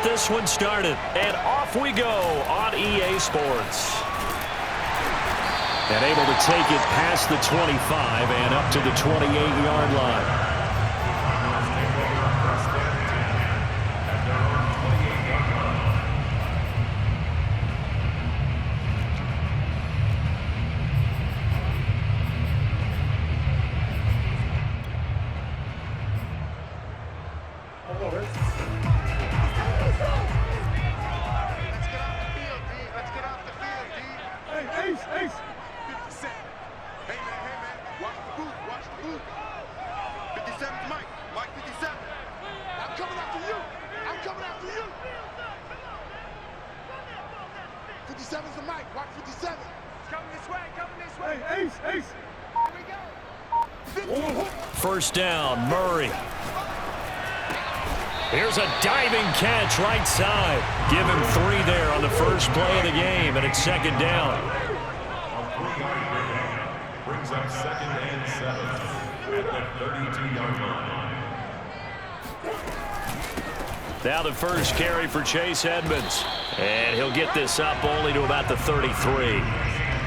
this one started. And off we go on EA Sports. And able to take it past the 25 and up to the 28-yard line. First down, Murray. Here's a diving catch right side. Give him 3 there on the first play of the game, and it's second down. Brings up 2nd and 7 at the 32-yard line. Now the first carry for Chase Edmonds. And he'll get this up only to about the 33.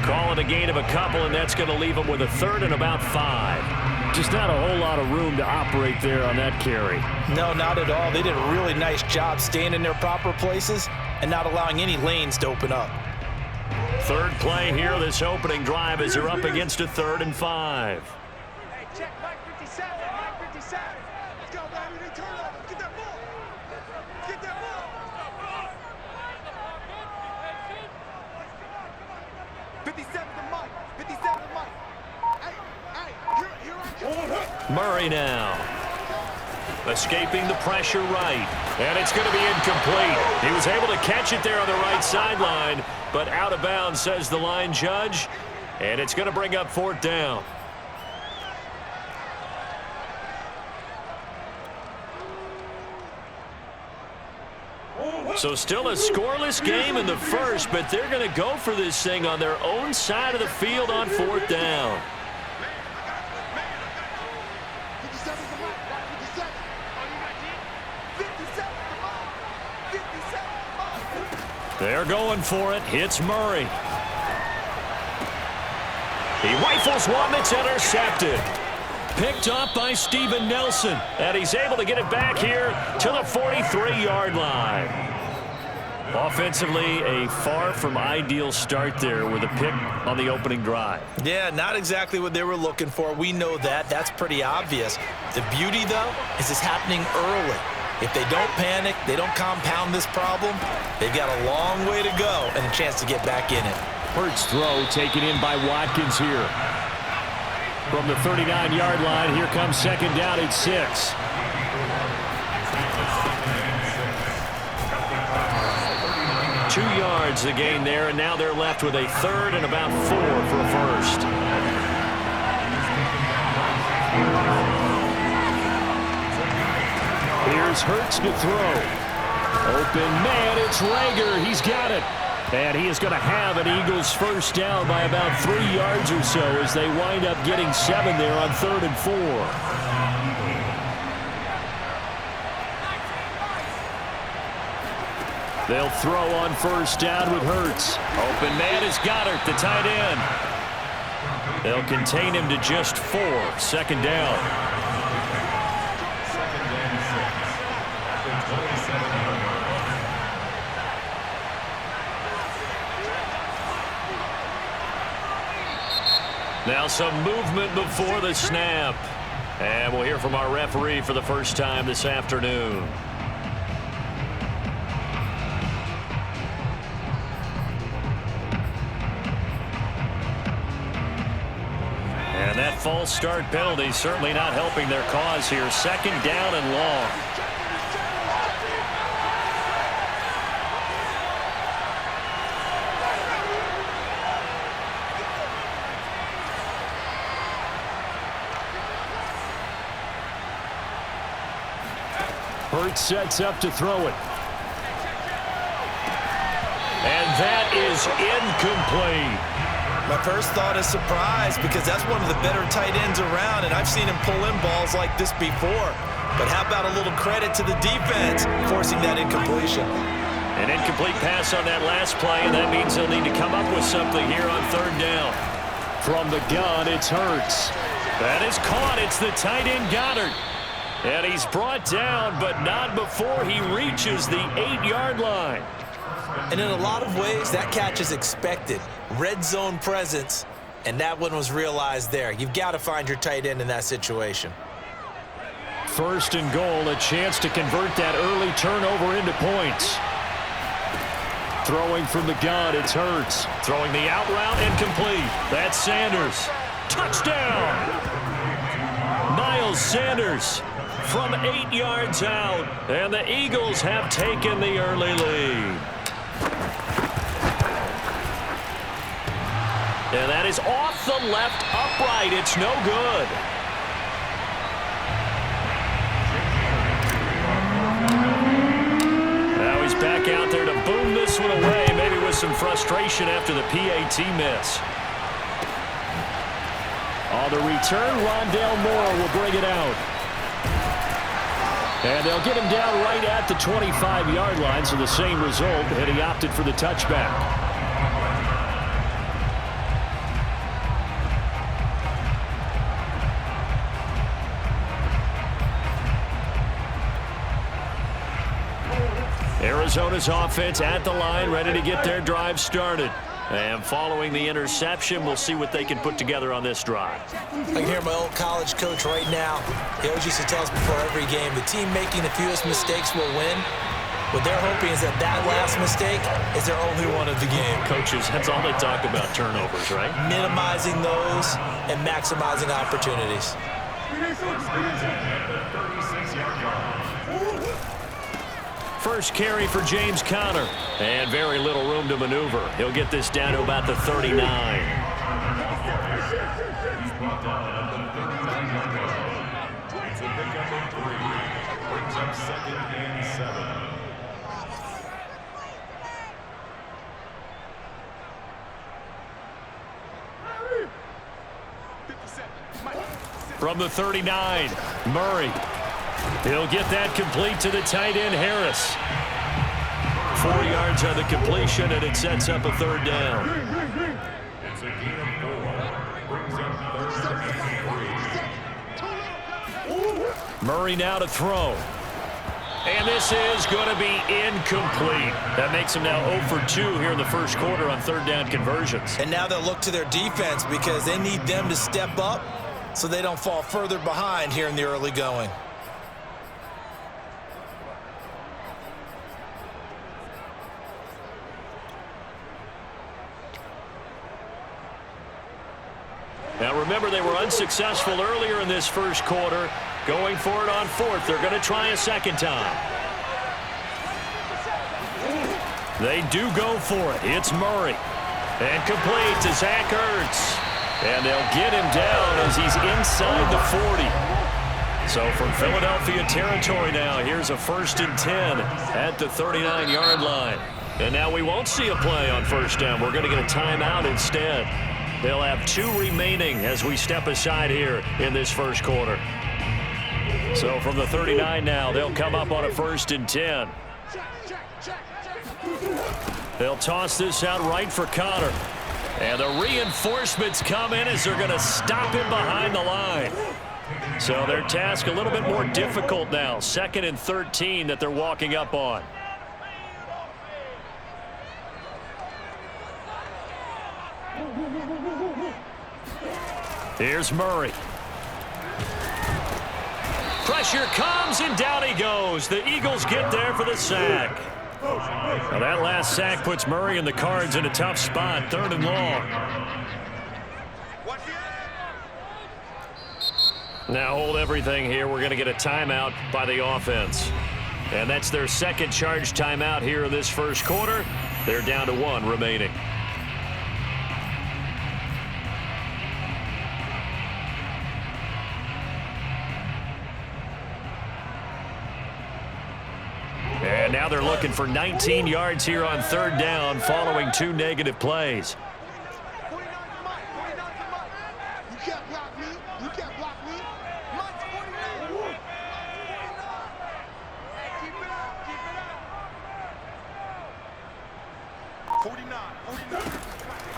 Call it a gain of a couple, and that's going to leave him with a 3rd and about 5. Just not a whole lot of room to operate there on that carry. No, not at all. They did a really nice job staying in their proper places and not allowing any lanes to open up. Third play here, this opening drive, as they're up against a 3rd and 5. Hey, check Mike 57, Mike 57. Let's go, baby. They turn over. Get that ball. Get that ball. 57 to Mike. 57 to Mike. Murray now. Escaping the pressure right. And it's going to be incomplete. He was able to catch it there on the right sideline, but out of bounds, says the line judge. And it's going to bring up 4th down. So still a scoreless game in the first, but they're going to go for this thing on their own side of the field on 4th down. They're going for it. Hits Murray. He rifles one that's intercepted. Picked up by Steven Nelson. And he's able to get it back here to the 43-yard line. Offensively, a far from ideal start there with a pick on the opening drive. Yeah, not exactly what they were looking for. We know that. That's pretty obvious. The beauty, though, is it's happening early. If they don't panic, they don't compound this problem, they've got a long way to go and a chance to get back in it. Hurts throw taken in by Watkins here. From the 39-yard line, here comes second down at 6. Two yards the gain there, and now they're left with a 3rd and about 4 for a first. Here's Hurts to throw. Open man, it's Rager. He's got it. And he is going to have an Eagles first down by about 3 yards or so as they wind up getting 7 there on 3rd and 4. They'll throw on first down with Hurts. Open man is Goddard, the tight end. They'll contain him to just 4. Second down. Now some movement before the snap. And we'll hear from our referee for the first time this afternoon. And that false start penalty certainly not helping their cause here. Second down and long. Hurts sets up to throw it. And that is incomplete. My first thought is surprise because that's one of the better tight ends around, and I've seen him pull in balls like this before. But how about a little credit to the defense forcing that incompletion? An incomplete pass on that last play, and that means they'll need to come up with something here on third down. From the gun, it's Hurts. That is caught. It's the tight end Goddard. And he's brought down, but not before he reaches the 8-yard line. And in a lot of ways, that catch is expected. Red zone presence, and that one was realized there. You've got to find your tight end in that situation. First and goal, a chance to convert that early turnover into points. Throwing from the gun, it's Hurts. Throwing the out route and complete. That's Sanders. Touchdown! Miles Sanders from 8 yards out. And the Eagles have taken the early lead. And that is off the left upright. It's no good. Now he's back out there to boom this one away, maybe with some frustration after the PAT miss. On the return, Rondale Moore will bring it out. And they'll get him down right at the 25-yard line, so the same result, and he opted for the touchback. Arizona's offense at the line, ready to get their drive started. And following the interception, we'll see what they can put together on this drive. I can hear my old college coach right now. He always used to tell us before every game, the team making the fewest mistakes will win. What they're hoping is that last mistake is their only one of the game. Coaches, that's all they talk about, turnovers, right? Minimizing those and maximizing opportunities. First carry for James Conner. And very little room to maneuver. He'll get this down to about the 39. It's a pickup of 3. Brings up 2nd and 7. From the 39, Murray. He'll get that complete to the tight end, Harris. 4 yards on the completion, and it sets up a third down. It's a gain of 4. Brings up 3rd and 3. Murray now to throw. And this is going to be incomplete. That makes him now 0 for 2 here in the first quarter on third down conversions. And now they'll look to their defense because they need them to step up so they don't fall further behind here in the early going. Now remember, they were unsuccessful earlier in this first quarter. Going for it on 4th. They're going to try a second time. They do go for it. It's Murray. And complete to Zach Ertz. And they'll get him down as he's inside the 40. So from Philadelphia territory now, here's a 1st and 10 at the 39-yard line. And now we won't see a play on first down. We're going to get a timeout instead. They'll have 2 remaining as we step aside here in this first quarter. So from the 39 now, they'll come up on a 1st and 10. They'll toss this out right for Conner. And the reinforcements come in as they're going to stop him behind the line. So their task a little bit more difficult now. 2nd and 13 that they're walking up on. Here's Murray. Pressure comes, and down he goes. The Eagles get there for the sack. Now that last sack puts Murray and the Cards in a tough spot, 3rd and long. Now hold everything here. We're going to get a timeout by the offense. And that's their 2nd charge timeout here in this first quarter. They're down to 1 remaining. And now they're looking for 19 yards here on 3rd down following 2 negative plays.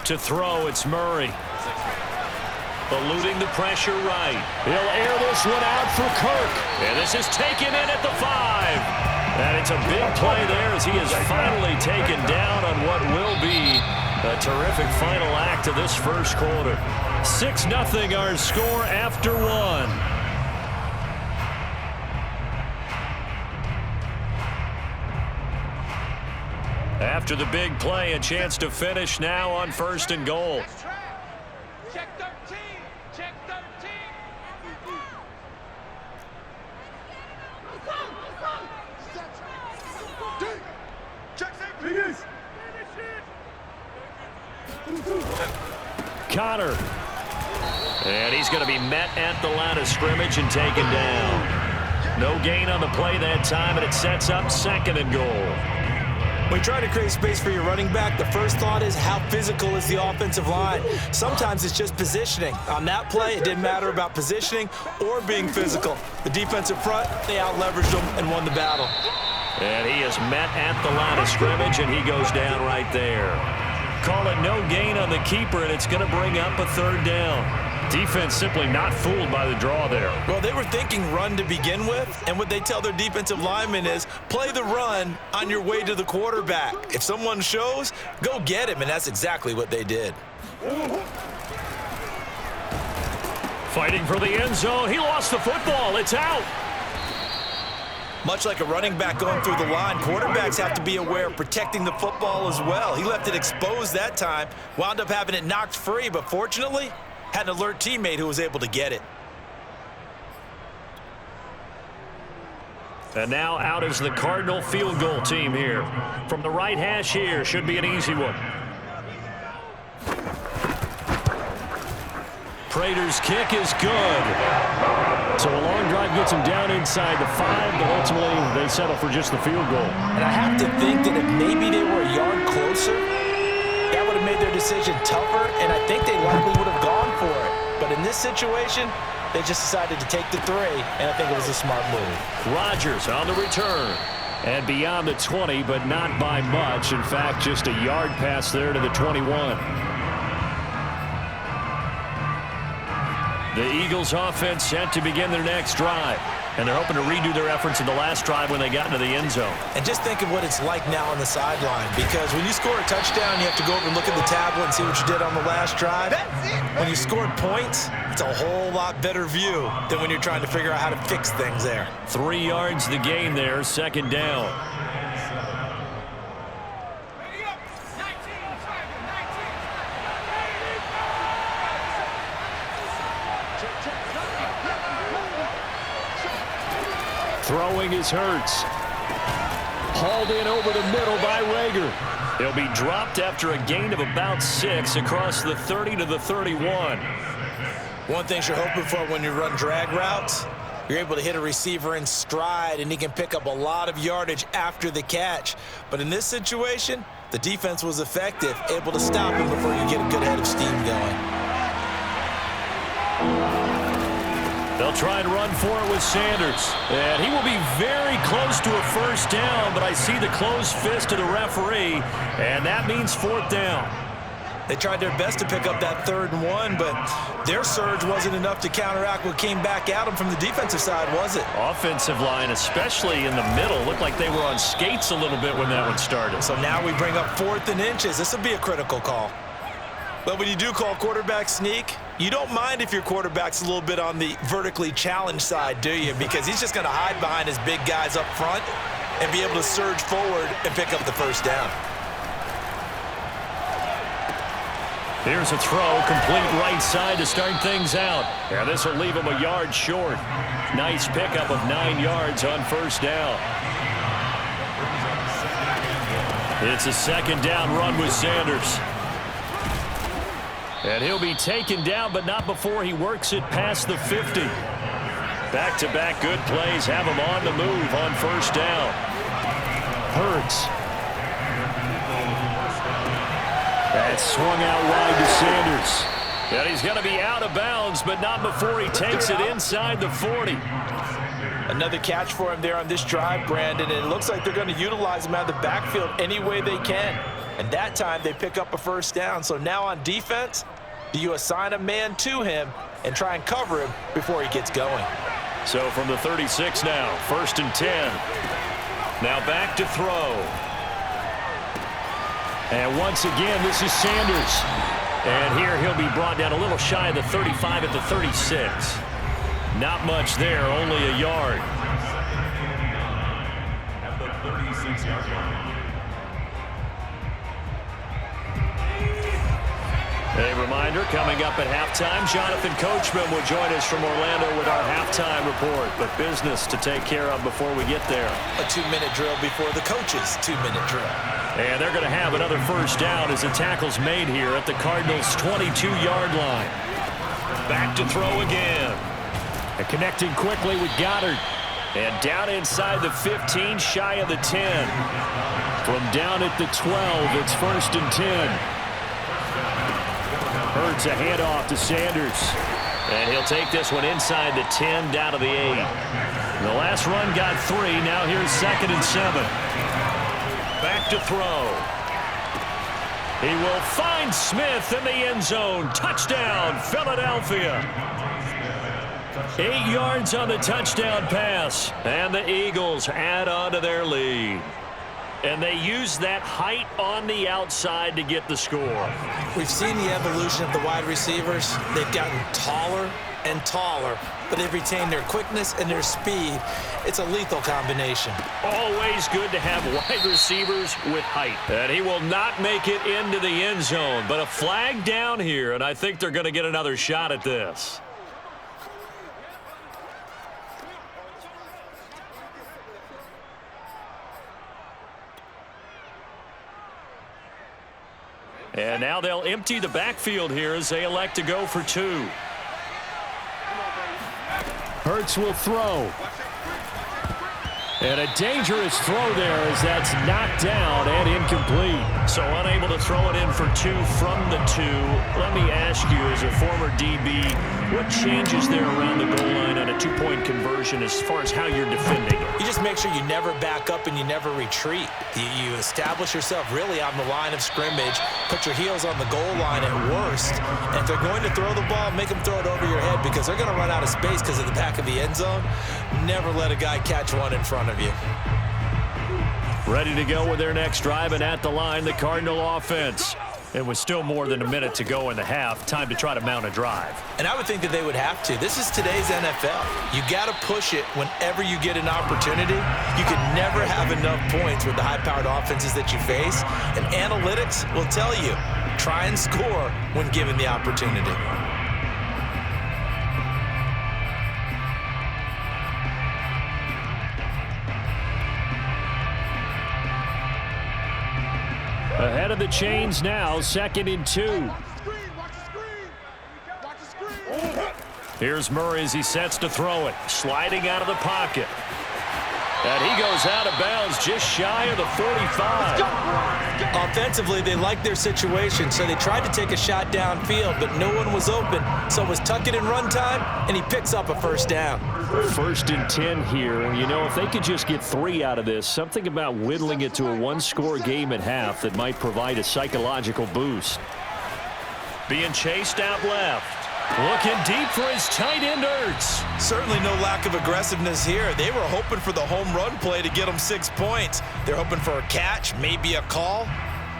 To throw, it's Murray. Eluding the pressure right. He'll air this one out for Kirk. And this is taken in at the 5. And it's a big play there as he is finally taken down on what will be a terrific final act of this first quarter. 6-0 our score after 1. After the big play, a chance to finish now on 1st and goal. Check 13. Check 13. Check 13. Connor. And he's going to be met at the line of scrimmage and taken down. No gain on the play that time, and it sets up 2nd and goal. When you try to create space for your running back, the first thought is how physical is the offensive line. Sometimes it's just positioning. On that play, it didn't matter about positioning or being physical. The defensive front, they out-leveraged them and won the battle. And he is met at the line of scrimmage, and he goes down right there. Call it no gain on the keeper, and it's going to bring up a 3rd down. Defense simply not fooled by the draw there. Well, they were thinking run to begin with, and what they tell their defensive linemen is play the run on your way to the quarterback. If someone shows, go get him, and that's exactly what they did. Fighting for the end zone. He lost the football. It's out. Much like a running back going through the line, quarterbacks have to be aware of protecting the football as well. He left it exposed that time, wound up having it knocked free, but fortunately, had an alert teammate who was able to get it. And now out is the Cardinal field goal team here. From the right hash here, should be an easy one. Prater's kick is good. So a long drive gets him down inside the 5, but ultimately they settle for just the field goal. And I have to think that if maybe they were a yard closer, that would have made their decision tougher, and I think they likely would have gone for it. But in this situation, they just decided to take the 3, and I think it was a smart move. Rodgers on the return. And beyond the 20, but not by much. In fact, just a yard pass there to the 21. The Eagles offense set to begin their next drive. And they're hoping to redo their efforts in the last drive when they got into the end zone. And just think of what it's like now on the sideline, because when you score a touchdown, you have to go over and look at the tablet and see what you did on the last drive. When you scored points, it's a whole lot better view than when you're trying to figure out how to fix things there. 3 yards the gain there, 2nd down. Throwing is Hurts. Hauled in over the middle by Rager. He'll be dropped after a gain of about 6 across the 30 to the 31. One thing you're hoping for when you run drag routes, you're able to hit a receiver in stride, and he can pick up a lot of yardage after the catch. But in this situation, the defense was effective, able to stop him before you get a good head of steam going. They'll try and run for it with Sanders. And he will be very close to a 1st down, but I see the closed fist of the referee, and that means 4th down. They tried their best to pick up that 3rd and 1, but their surge wasn't enough to counteract what came back at them from the defensive side, was it? Offensive line, especially in the middle, looked like they were on skates a little bit when that one started. So now we bring up 4th and inches. This will be a critical call. But when you do call quarterback sneak, you don't mind if your quarterback's a little bit on the vertically challenged side, do you? Because he's just going to hide behind his big guys up front and be able to surge forward and pick up the 1st down. Here's a throw, complete right side to start things out. Yeah, this will leave him a yard short. Nice pickup of 9 yards on 1st down. It's a 2nd down run with Sanders. And he'll be taken down, but not before he works it past the 50. Back-to-back good plays have him on the move on 1st down. Hurts. That's swung out wide to Sanders. And he's going to be out of bounds, but not before he takes it inside the 40. Another catch for him there on this drive, Brandon, and it looks like they're going to utilize him out of the backfield any way they can. And that time they pick up a first down. So now on defense, do you assign a man to him and try and cover him before he gets going? So from the 36 now, 1st and 10. Now back to throw. And once again, this is Sanders. And here he'll be brought down a little shy of the 35 at the 36. Not much there, only a yard. At the 36-yard line. A reminder, coming up at halftime, Jonathan Coachman will join us from Orlando with our halftime report. But business to take care of before we get there. A 2-minute drill before the coach's 2-minute drill. And they're going to have another first down as the tackle's made here at the Cardinals' 22-yard line. Back to throw again. And connecting quickly with Goddard. And down inside the 15, shy of the 10. From down at the 12, it's 1st and 10. Hurts a handoff to Sanders. And he'll take this one inside the 10, down to the 8. The last run got 3. Now here's 2nd and 7. Back to throw. He will find Smith in the end zone. Touchdown, Philadelphia. 8 yards on the touchdown pass. And the Eagles add on to their lead. And they use that height on the outside to get the score. We've seen the evolution of the wide receivers. They've gotten taller and taller, but they've retained their quickness and their speed. It's a lethal combination. Always good to have wide receivers with height. And he will not make it into the end zone, but a flag down here, and I think they're going to get another shot at this. And now they'll empty the backfield here as they elect to go for 2. Hurts will throw. And a dangerous throw there as that's knocked down and incomplete. So unable to throw it in for 2 from the 2. Let me ask you, as a former DB, what changes there around the goal line on a 2-point conversion as far as how you're defending it? You just make sure you never back up and you never retreat. You establish yourself really on the line of scrimmage, put your heels on the goal line at worst, and if they're going to throw the ball, make them throw it over your head because they're going to run out of space because of the back of the end zone. Never let a guy catch one in front of you. Ready to go with their next drive, and at the line, the Cardinal offense. It was still more than a minute to go in the half. Time to try to mount a drive. And I would think that they would have to. This is today's NFL. You got to push it whenever you get an opportunity. You can never have enough points with the high-powered offenses that you face. And analytics will tell you, try and score when given the opportunity. Ahead of the chains now, 2nd and 2. Here's Murray as he sets to throw it. Sliding out of the pocket. And he goes out of bounds just shy of the 45. Offensively, they liked their situation, so they tried to take a shot downfield, but no one was open. So it was tuck it and run time, and he picks up a first down. 1st and 10 here. And, you know, if they could just get 3 out of this, something about whittling it to a 1-score game at half that might provide a psychological boost. Being chased out left. Looking deep for his tight end, Ertz. Certainly no lack of aggressiveness here. They were hoping for the home run play to get them 6 points. They're hoping for a catch, maybe a call,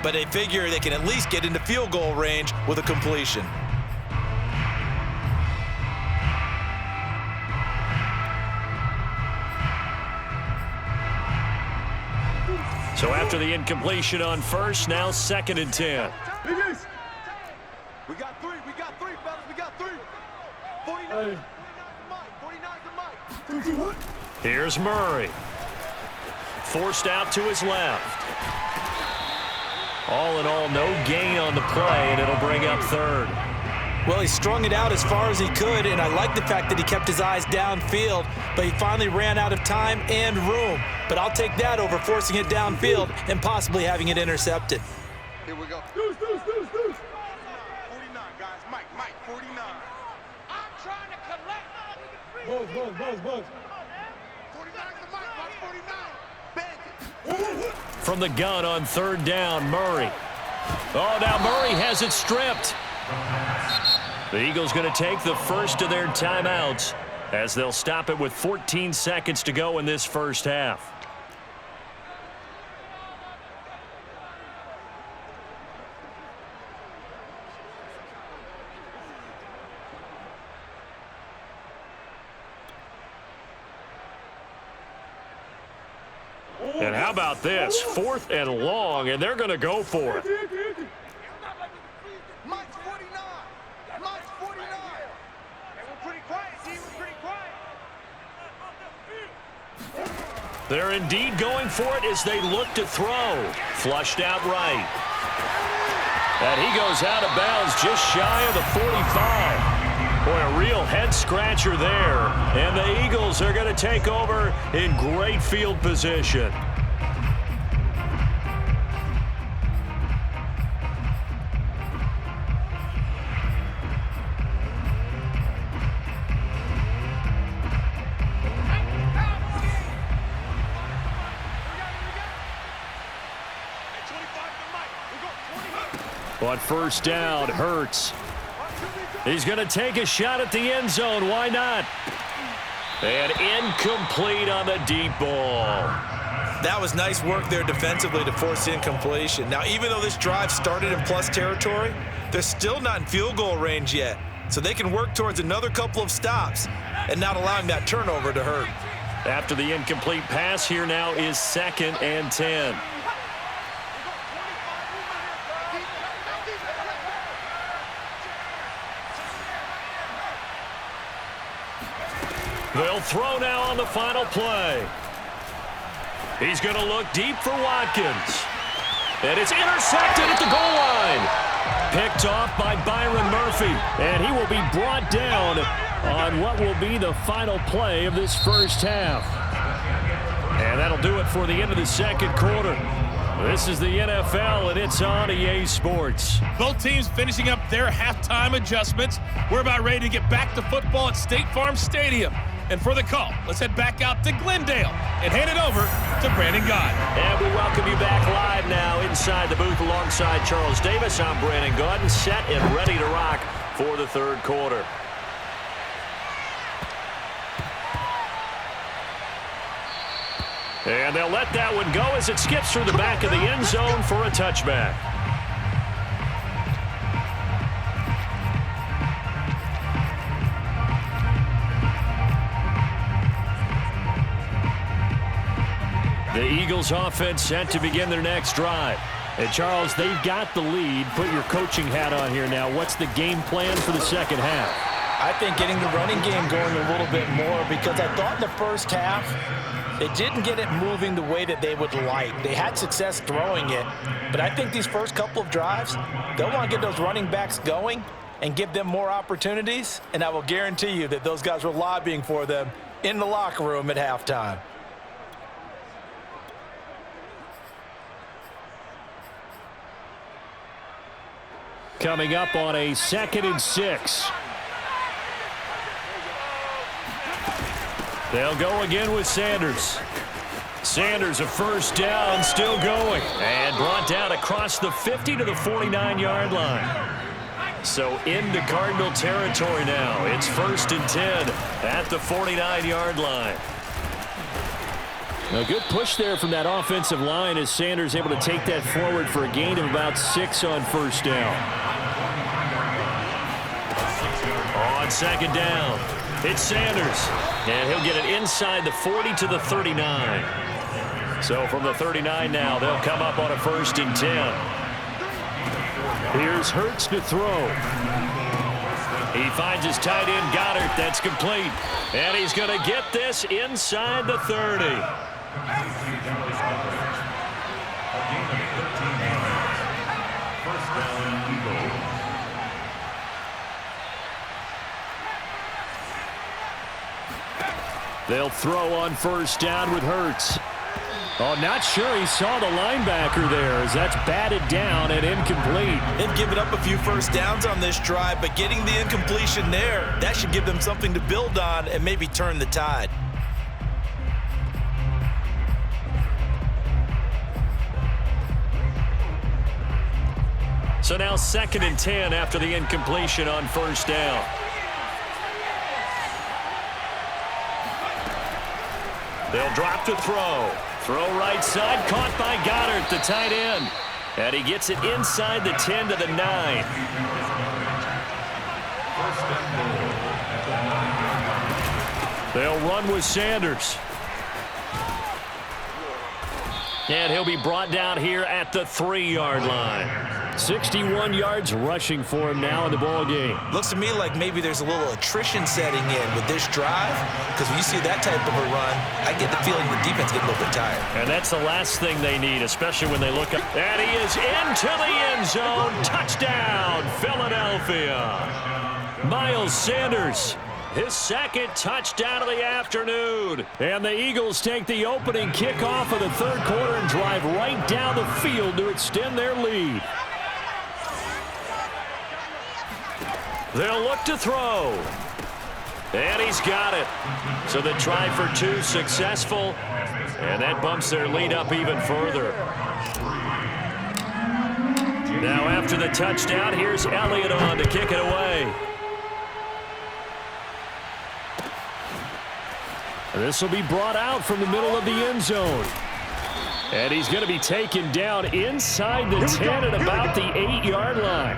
but they figure they can at least get into field goal range with a completion. So after the incompletion on first, now 2nd and 10. We got 3, fellas, we got 3. 49 the mic. Here's Murray. Forced out to his left. All in all, no gain on the play, and it'll bring up 3rd. Well, he strung it out as far as he could, and I like the fact that he kept his eyes downfield, but he finally ran out of time and room. But I'll take that over forcing it downfield and possibly having it intercepted. Here we go. 49, guys. Mike, 49. I'm trying to collect. Buzz. 49's the mic, watch 49. Bang it. from the gun on 3rd down. Murray. Oh, now Murray has it stripped. The Eagles going to take the first of their timeouts as they'll stop it with 14 seconds to go in this first half. And how about this? 4th and long, and they're going to go for it. Mike's 49. Mike's 49. They were pretty quiet. He was pretty quiet. They're indeed going for it as they look to throw. Flushed out right. And he goes out of bounds just shy of the 45. Boy, a real head-scratcher there. And the Eagles are going to take over in great field position. On 1st down, Hurts. He's going to take a shot at the end zone. Why not? And incomplete on the deep ball. That was nice work there defensively to force incompletion. Now, even though this drive started in plus territory, they're still not in field goal range yet. So they can work towards another couple of stops and not allowing that turnover to hurt. After the incomplete pass, here now is 2nd and 10. They'll throw now on the final play. He's going to look deep for Watkins. And it's intercepted at the goal line. Picked off by Byron Murphy. And he will be brought down on what will be the final play of this first half. And that'll do it for the end of the 2nd quarter. This is the NFL, and it's on EA Sports. Both teams finishing up their halftime adjustments. We're about ready to get back to football at State Farm Stadium. And for the call, let's head back out to Glendale and hand it over to Brandon Gott. And we welcome you back live now inside the booth alongside Charles Davis. I'm Brandon Gott, set and ready to rock for the 3rd quarter. And they'll let that one go as it skips through the back of the end zone for a touchback. The Eagles offense set to begin their next drive. And Charles, they've got the lead. Put your coaching hat on here now. What's the game plan for the second half? I think getting the running game going a little bit more, because I thought in the first half they didn't get it moving the way that they would like. They had success throwing it, but I think these first couple of drives, they'll want to get those running backs going and give them more opportunities, and I will guarantee you that those guys were lobbying for them in the locker room at halftime. Coming up on a 2nd and 6. They'll go again with Sanders. Sanders, a 1st down, still going. And brought down across the 50 to the 49-yard line. So into Cardinal territory now. It's 1st and 10 at the 49-yard line. A good push there from that offensive line as Sanders able to take that forward for a gain of about 6 on 1st down. On 2nd down, it's Sanders. And he'll get it inside the 40 to the 39. So from the 39 now, they'll come up on a 1st and 10. Here's Hurts to throw. He finds his tight end, Goddard. That's complete. And he's going to get this inside the 30. They'll throw on 1st down with Hurts. Oh, not sure he saw the linebacker there as that's batted down and incomplete. They've given up a few 1st downs on this drive, but getting the incompletion there, that should give them something to build on and maybe turn the tide. So now 2nd and 10 after the incompletion on first down. They'll drop to throw. Throw right side, caught by Goddard, the tight end. And he gets it inside the 10 to the 9. They'll run with Sanders. And he'll be brought down here at the 3-yard line. 61 yards rushing for him now in the ball game. Looks to me like maybe there's a little attrition setting in with this drive, because when you see that type of a run, I get the feeling the defense getting a little bit tired. And that's the last thing they need, especially when they look up. And he is into the end zone. Touchdown, Philadelphia. Miles Sanders, his 2nd touchdown of the afternoon. And the Eagles take the opening kickoff of the 3rd quarter and drive right down the field to extend their lead. They'll look to throw. And he's got it. So the try for 2 successful. And that bumps their lead up even further. Now after the touchdown, here's Elliott on to kick it away. This will be brought out from the middle of the end zone. And he's going to be taken down inside the 10 at about the 8-yard line.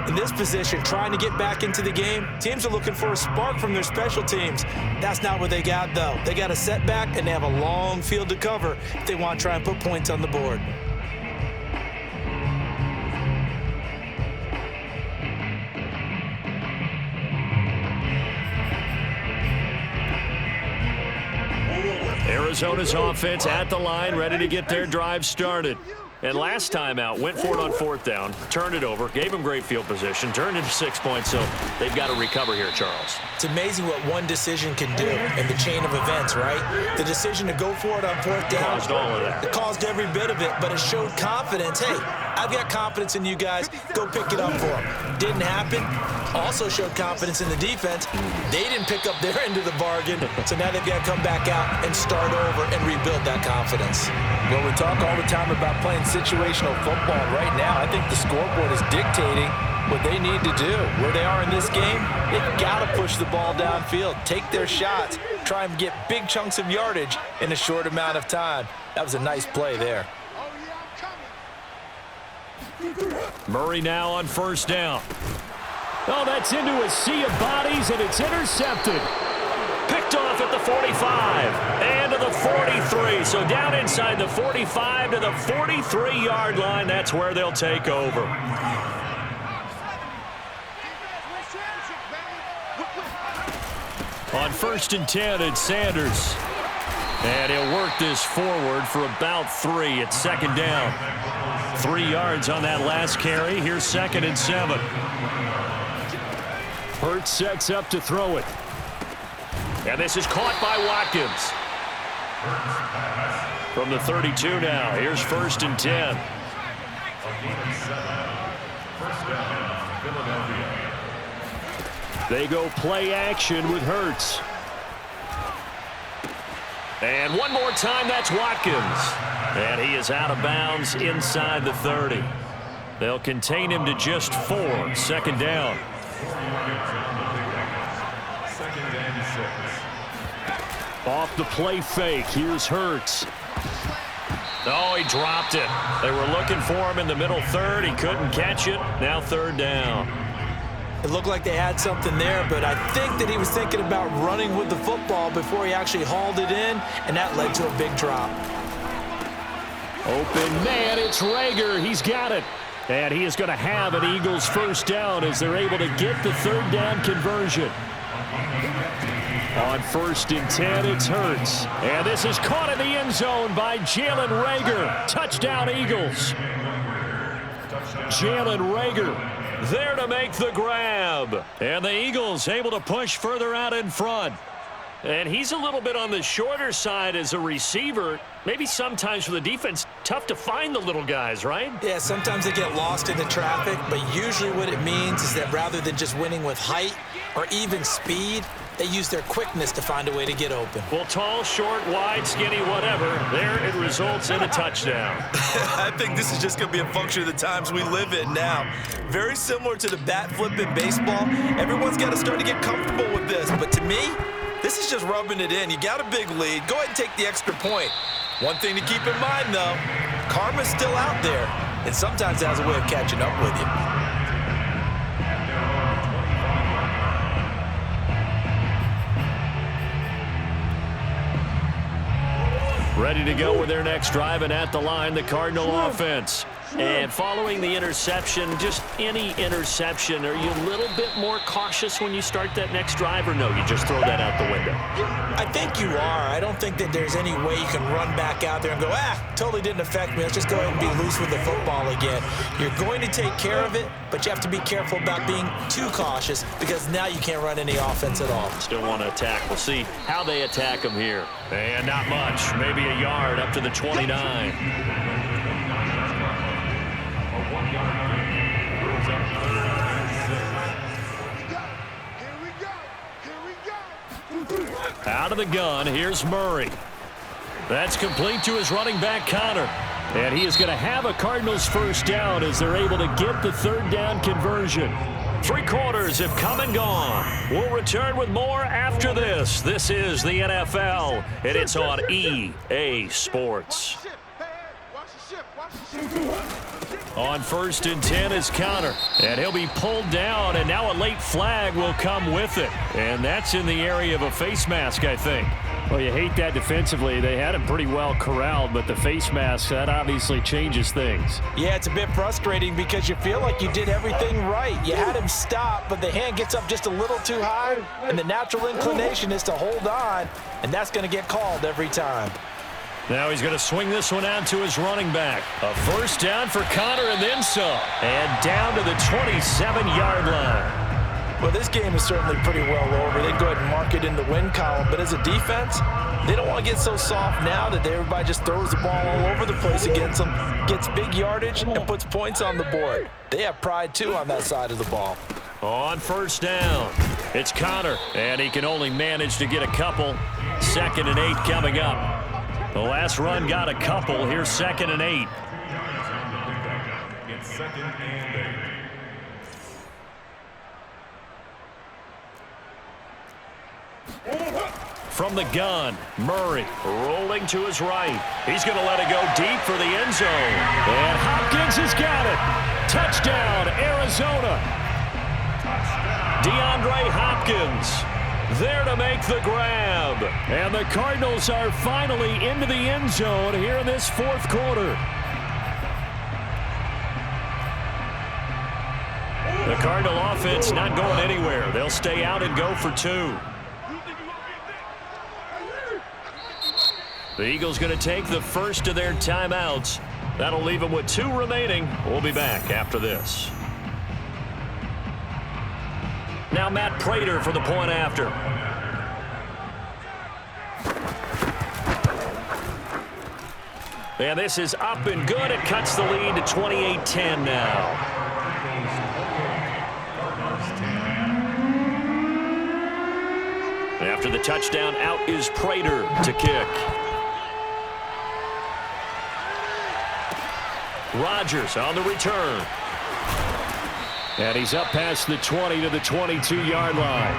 In this position, trying to get back into the game, teams are looking for a spark from their special teams. That's not what they got, though. They got a setback, and they have a long field to cover if they want to try and put points on the board. Arizona's offense at the line, ready to get their drive started. And last time out, went for it on 4th down, turned it over, gave them great field position, turned into 6 points, so they've got to recover here, Charles. It's amazing what one decision can do in the chain of events, right? The decision to go for it on 4th down. Caused all of that. It caused every bit of it, but it showed confidence. Hey, I've got confidence in you guys. Go pick it up for them. Didn't happen. Also showed confidence in the defense. They didn't pick up their end of the bargain, so now they've got to come back out and start over and rebuild that confidence. Well, we talk all the time about playing situational football. Right now, I think the scoreboard is dictating what they need to do. Where they are in this game, they've got to push the ball downfield, take their shots, try and get big chunks of yardage in a short amount of time. That was a nice play there. Murray now on 1st down. Oh, that's into a sea of bodies, and it's intercepted. Picked off at the 45 and to the 43. So down inside the 45 to the 43-yard line. That's where they'll take over. On 1st and 10, it's Sanders. And he'll work this forward for about 3 at 2nd down. 3 yards on that last carry. Here's 2nd and 7. Hurts sets up to throw it. And this is caught by Watkins. From the 32 now. Here's 1st and 10. They go play action with Hurts. And one more time, that's Watkins. And he is out of bounds inside the 30. They'll contain him to just 4. 2nd down. 2nd and 6. Off the play fake, here's Hurts. Oh, he dropped it. They were looking for him in the middle 3rd. He couldn't catch it. Now 3rd down. It looked like they had something there, but I think that he was thinking about running with the football before he actually hauled it in, and that led to a big drop. Open man, it's Rager. He's got it. And he is going to have an Eagles 1st down as they're able to get the 3rd down conversion. On 1st and 10, it's Hurts. And this is caught in the end zone by Jalen Rager. Touchdown, Eagles. Jalen Rager there to make the grab. And the Eagles able to push further out in front. And he's a little bit on the shorter side as a receiver. Maybe sometimes for the defense, tough to find the little guys, right? Yeah, sometimes they get lost in the traffic, but usually what it means is that rather than just winning with height or even speed, They use their quickness to find a way to get open. Well, tall, short, wide, skinny, whatever, there it results in a touchdown. I think this is just going to be a function of the times we live in now. Very similar to the bat flip in baseball. Everyone's got to start to get comfortable with this. But to me, this is just rubbing it in. You got a big lead. Go ahead and take the extra point. One thing to keep in mind, though, karma's still out there, and sometimes it has a way of catching up with you. Ready to go with their next drive, and at the line, the Cardinal offense. And following the interception, just any interception, are you a little bit more cautious when you start that next drive, or no, you just throw that out the window? I think you are. I don't think that there's any way you can run back out there and go, totally didn't affect me. Let's just go ahead and be loose with the football again. You're going to take care of it, but you have to be careful about being too cautious because now you can't run any offense at all. Still want to attack. We'll see how they attack them here. And not much, maybe a yard up to the 29. Out of the gun, here's Murray. That's complete to his running back, Connor. And he is going to have a Cardinals first down as they're able to get the third down conversion. 3 quarters have come and gone. We'll return with more after this. This is the NFL, and it's on EA Sports. On 1st and 10 is Connor, and he'll be pulled down, and now a late flag will come with it. And that's in the area of a face mask, I think. Well, you hate that defensively. They had him pretty well corralled, but the face mask, that obviously changes things. Yeah, it's a bit frustrating because you feel like you did everything right. You had him stop, but the hand gets up just a little too high, and the natural inclination is to hold on, and that's going to get called every time. Now he's going to swing this one out to his running back. A first down for Connor and then some. And down to the 27-yard line. Well, this game is certainly pretty well over. They go ahead and mark it in the win column. But as a defense, they don't want to get so soft now that everybody just throws the ball all over the place against them, gets big yardage, and puts points on the board. They have pride, too, on that side of the ball. On first down, it's Connor, and he can only manage to get a couple. 2nd and 8 coming up. The last run got a couple. Here's 2nd and 8. It's 2nd and 8. From the gun, Murray rolling to his right. He's going to let it go deep for the end zone. And Hopkins has got it. Touchdown, Arizona. DeAndre Hopkins there to make the grab. And the Cardinals are finally into the end zone here in this 4th quarter. The Cardinal offense not going anywhere. They'll stay out and go for 2. The Eagles going to take the first of their timeouts. That'll leave them with 2 remaining. We'll be back after this. Now Matt Prater for the point after. And this is up and good. It cuts the lead to 28-10 now. After the touchdown, out is Prater to kick. Rodgers on the return. And he's up past the 20 to the 22-yard line.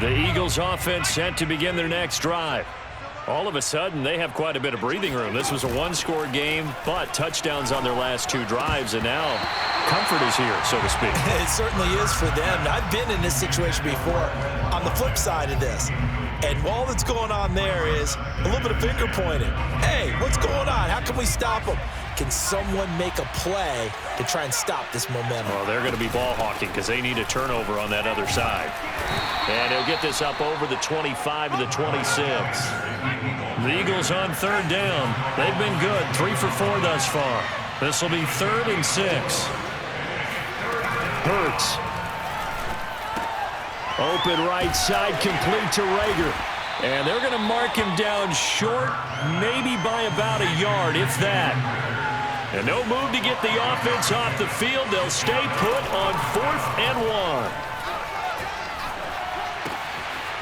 The Eagles offense set to begin their next drive. All of a sudden, they have quite a bit of breathing room. This was a 1-score game, but touchdowns on their last 2 drives, and now comfort is here, so to speak. It certainly is for them. I've been in this situation before on the flip side of this. And all that's going on there is a little bit of finger pointing. Hey, what's going on? How can we stop them? Can someone make a play to try and stop this momentum? Well, they're going to be ball hawking because they need a turnover on that other side. And he'll get this up over the 25 to the 26. The Eagles on 3rd down. They've been good, 3 for 4 thus far. This will be 3rd and 6. Hurts. Open right side, complete to Rager. And they're going to mark him down short, maybe by about a yard, if that. And no move to get the offense off the field. They'll stay put on 4th and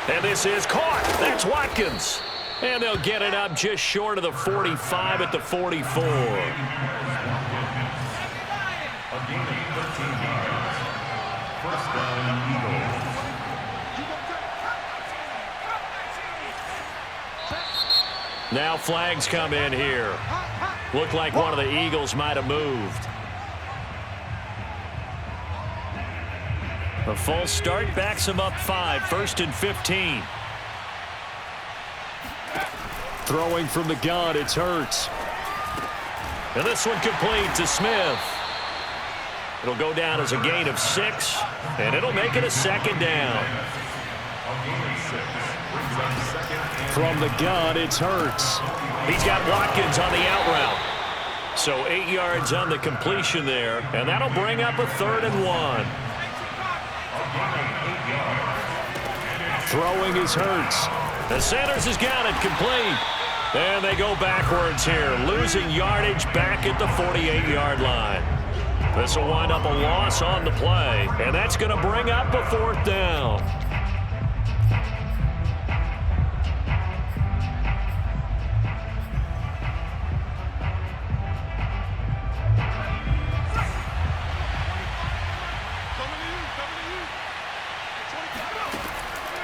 1. And this is caught. That's Watkins. And they'll get it up just short of the 45 at the 44. First down, Eagles. Now flags come in here. Looked like one of the Eagles might have moved. A false start backs him up 5, 1st and 15. Throwing from the gun, it's Hurts. And this one complete to Smith. It'll go down as a gain of 6, and it'll make it a 2nd down. From the gun, it's Hurts. He's got Watkins on the out route. So 8 yards on the completion there, and that'll bring up a 3rd and 1. Throwing is Hurts. The Sanders has got it complete. And they go backwards here, losing yardage back at the 48-yard line. This will wind up a loss on the play, and that's going to bring up a 4th down.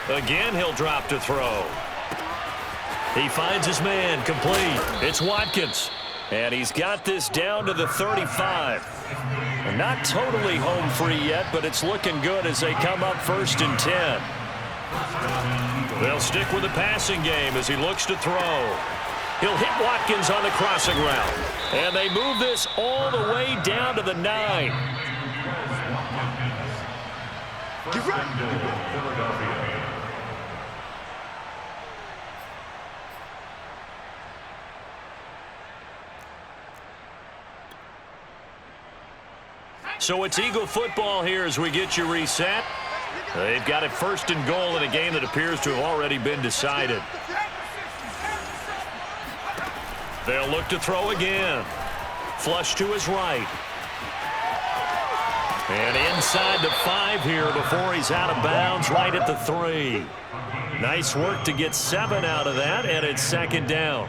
Again, he'll drop to throw. He finds his man, complete. It's Watkins. And he's got this down to the 35. And not totally home free yet, but it's looking good as they come up 1st and 10. They'll stick with the passing game as he looks to throw. He'll hit Watkins on the crossing route. And they move this all the way down to the 9. Get ready. Philadelphia. So it's Eagle football here as we get you reset. They've got it 1st and goal in a game that appears to have already been decided. They'll look to throw again. Flush to his right. And inside the 5 here before he's out of bounds right at the 3. Nice work to get 7 out of that, and it's 2nd down.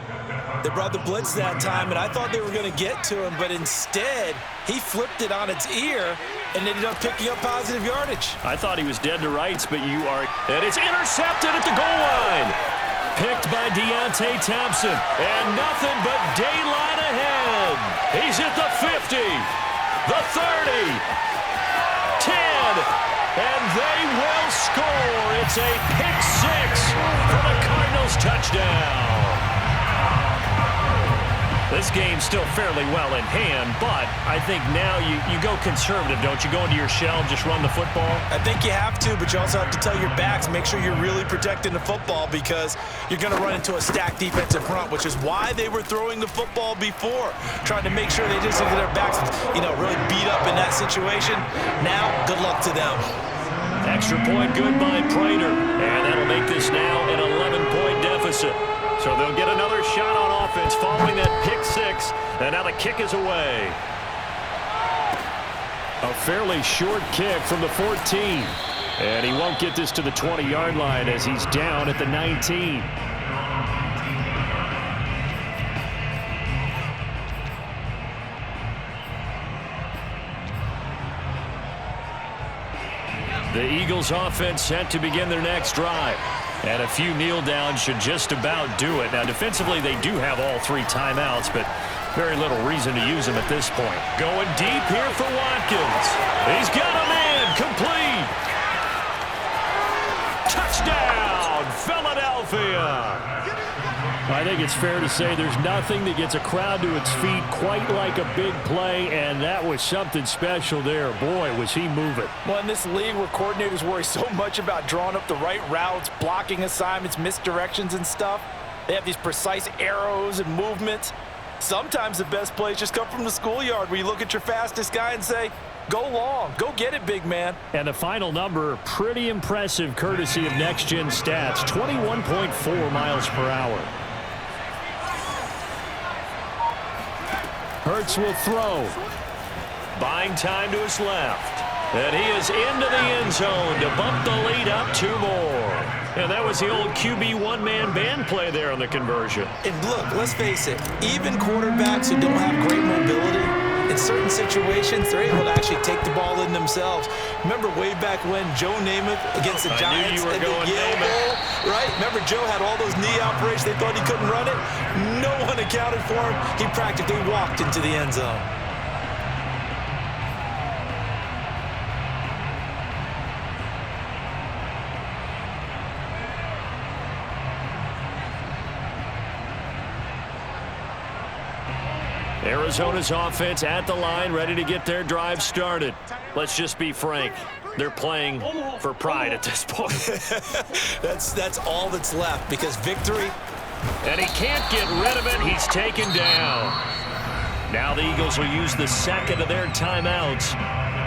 They brought the blitz that time, and I thought they were going to get to him, but instead, he flipped it on its ear and ended up picking up positive yardage. I thought he was dead to rights, but you are. And it's intercepted at the goal line. Picked by T.o.n.e. Thompson, and nothing but daylight ahead. He's at the 50, the 30, 10, and they will score. It's a pick 6 for the Cardinals touchdown. This game's still fairly well in hand, but I think now you go conservative, don't you? Go into your shell, just run the football? I think you have to, but you also have to tell your backs, make sure you're really protecting the football because you're going to run into a stacked defensive front, which is why they were throwing the football before, trying to make sure they just get their backs, really beat up in that situation. Now, good luck to them. Extra point good by Prater, and that'll make this now an 11-point deficit. So they'll get another shot on offense following that pick 6, and now the kick is away. A fairly short kick from the 14, and he won't get this to the 20-yard line as he's down at the 19. The Eagles offense set to begin their next drive. And a few kneel downs should just about do it. Now, defensively, they do have all 3 timeouts, but very little reason to use them at this point. Going deep here for Watkins. He's got a man complete. Touchdown, Philadelphia. I think it's fair to say there's nothing that gets a crowd to its feet quite like a big play, and that was something special there. Boy, was he moving. Well, in this league where coordinators worry so much about drawing up the right routes, blocking assignments, misdirections and stuff, they have these precise arrows and movements. Sometimes the best plays just come from the schoolyard where you look at your fastest guy and say, Go long. Go get it, big man. And the final number, pretty impressive courtesy of Next Gen Stats, 21.4 miles per hour. Hurts will throw. Buying time to his left. And he is into the end zone to bump the lead up 2 more. And that was the old QB one-man band play there on the conversion. And look, let's face it, even quarterbacks who don't have great mobility, in certain situations, they're able to actually take the ball in themselves. Remember way back when Joe Namath against the Giants in the Yale Bowl, right? Remember Joe had all those knee operations. They thought he couldn't run it. No one accounted for him. He practically walked into the end zone. Arizona's offense at the line, ready to get their drive started. Let's just be frank. They're playing for pride at this point. That's all that's left because victory. And he can't get rid of it. He's taken down. Now the Eagles will use the second of their timeouts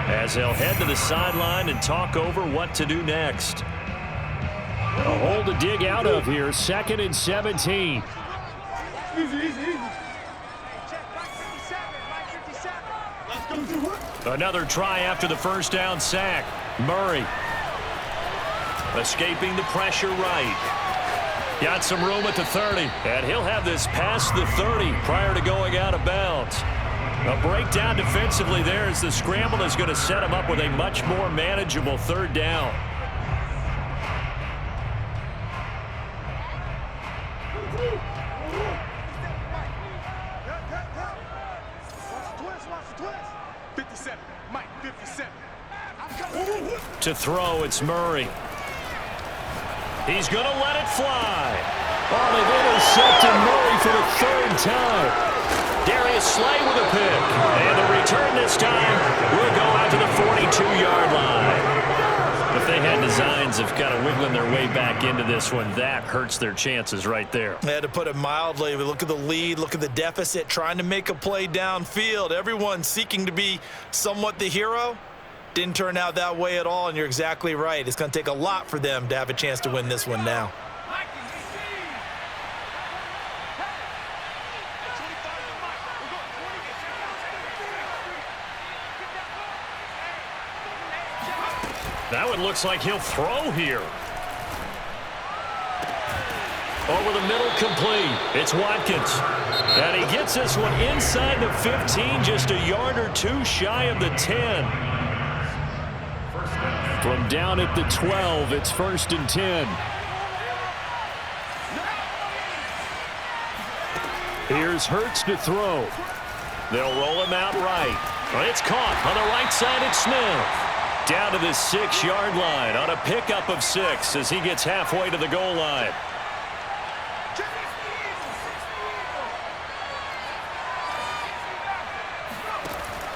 as they'll head to the sideline and talk over what to do next. A hole to dig out of here. 2nd and 17. Another try after the first down sack. Murray escaping the pressure right. Got some room at the 30, and he'll have this past the 30 prior to going out of bounds. A breakdown defensively there as the scramble is going to set him up with a much more manageable 3rd down. To throw, it's Murray. He's going to let it fly. Oh, they've intercepted Murray for the 3rd time. Darius Slay with a pick. And the return this time will go out to the 42-yard line. If they had designs of kind of wiggling their way back into this one, that hurts their chances right there. They had to put it mildly. Look at the lead. Look at the deficit. Trying to make a play downfield. Everyone seeking to be somewhat the hero. Didn't turn out that way at all, and you're exactly right. It's going to take a lot for them to have a chance to win this one now. That one looks like he'll throw here. Over the middle, complete. It's Watkins. And he gets this one inside the 15, just a yard or 2 shy of the 10. From down at the 12, it's 1st and 10. Here's Hurts to throw. They'll roll him out right. Well, it's caught on the right side. It's Smith. Down to the 6-yard line on a pickup of 6 as he gets halfway to the goal line.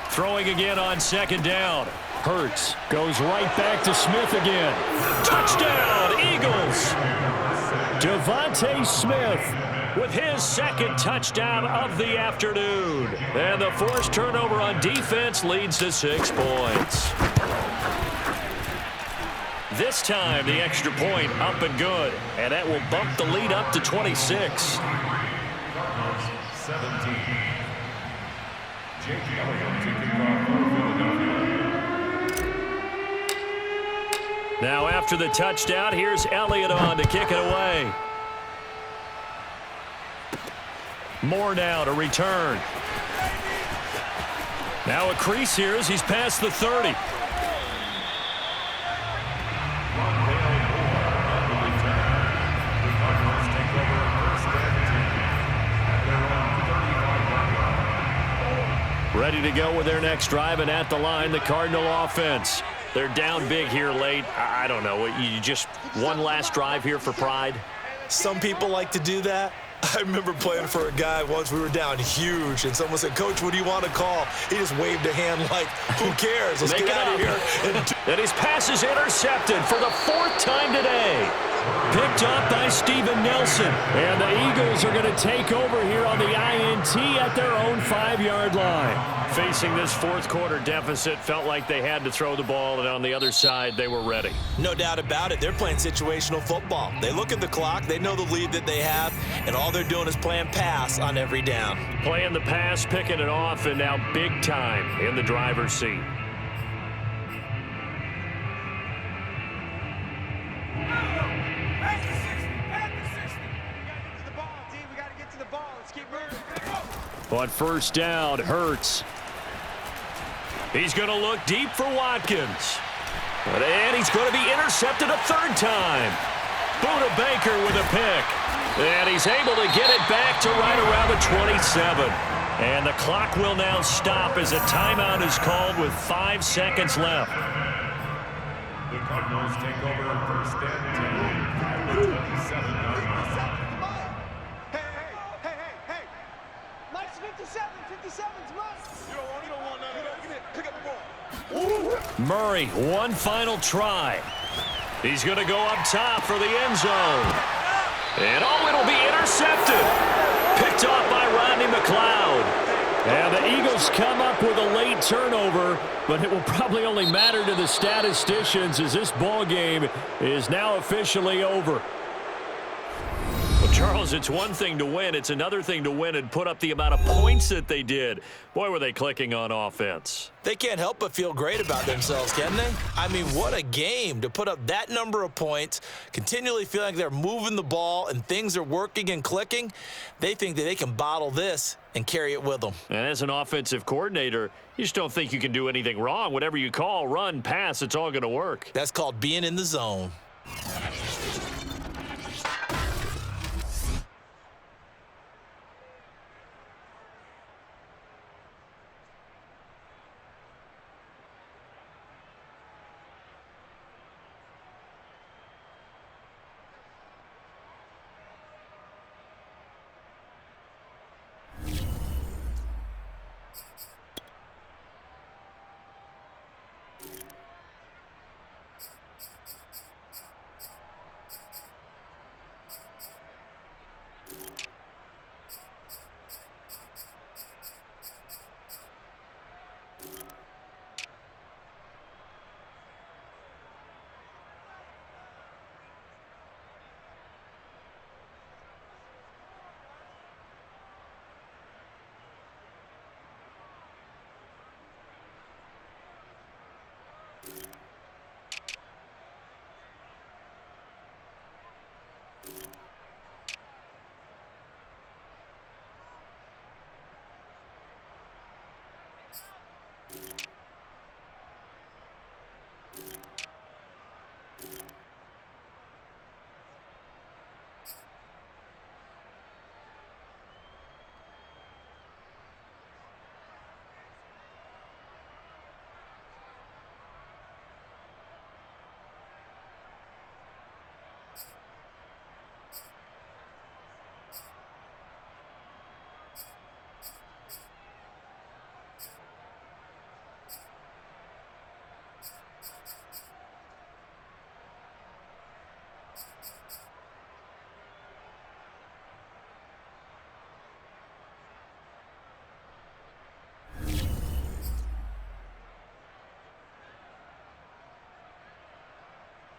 Throwing again on 2nd down. Hurts goes right back to Smith again. Touchdown, Eagles! Devontae Smith with his 2nd touchdown of the afternoon. And the forced turnover on defense leads to 6 points. This time, the extra point up and good. And that will bump the lead up to 26. 17. Jake Elliott to kick off for Philadelphia. Now after the touchdown, here's Elliott on to kick it away. Moore now to return. Now a crease here as he's past the 30. Ready to go with their next drive, and at the line, the Cardinal offense. They're down big here late. I don't know. You just one last drive here for pride? Some people like to do that. I remember playing for a guy once. We were down huge, and someone said, "Coach, what do you want to call?" He just waved a hand like, who cares? Let's get out of here. And his pass is intercepted for the 4th time today. Picked up by Steven Nelson. And the Eagles are going to take over here on the INT at their own 5-yard line. Facing this fourth quarter deficit, felt like they had to throw the ball, and on the other side, they were ready. No doubt about it. They're playing situational football. They look at the clock, they know the lead that they have, and all they're doing is playing pass on every down. Playing the pass, picking it off, and now big time in the driver's seat. On first down, Hurts. He's going to look deep for Watkins. And he's going to be intercepted a third time. Buda Baker with a pick. And he's able to get it back to right around the 27. And the clock will now stop as a timeout is called with 5 seconds left. The Cardinals take over first and 10 at the 27-yard line. Hey. Mike's 57. 57's mine. You don't want none of that. Get it. Pick up the ball. Murray, one final try. He's going to go up top for the end zone. And it'll be intercepted. Picked off by Rodney McLeod. And the Eagles come up with a late turnover, but it will probably only matter to the statisticians as this ball game is now officially over. Well, Charles, it's one thing to win. It's another thing to win and put up the amount of points that they did. Boy, were they clicking on offense. They can't help but feel great about themselves, can they? I mean, what a game to put up that number of points, continually feeling like they're moving the ball and things are working and clicking. They think that they can bottle this and carry it with them. And as an offensive coordinator, you just don't think you can do anything wrong. Whatever you call, run, pass, it's all going to work. That's called being in the zone.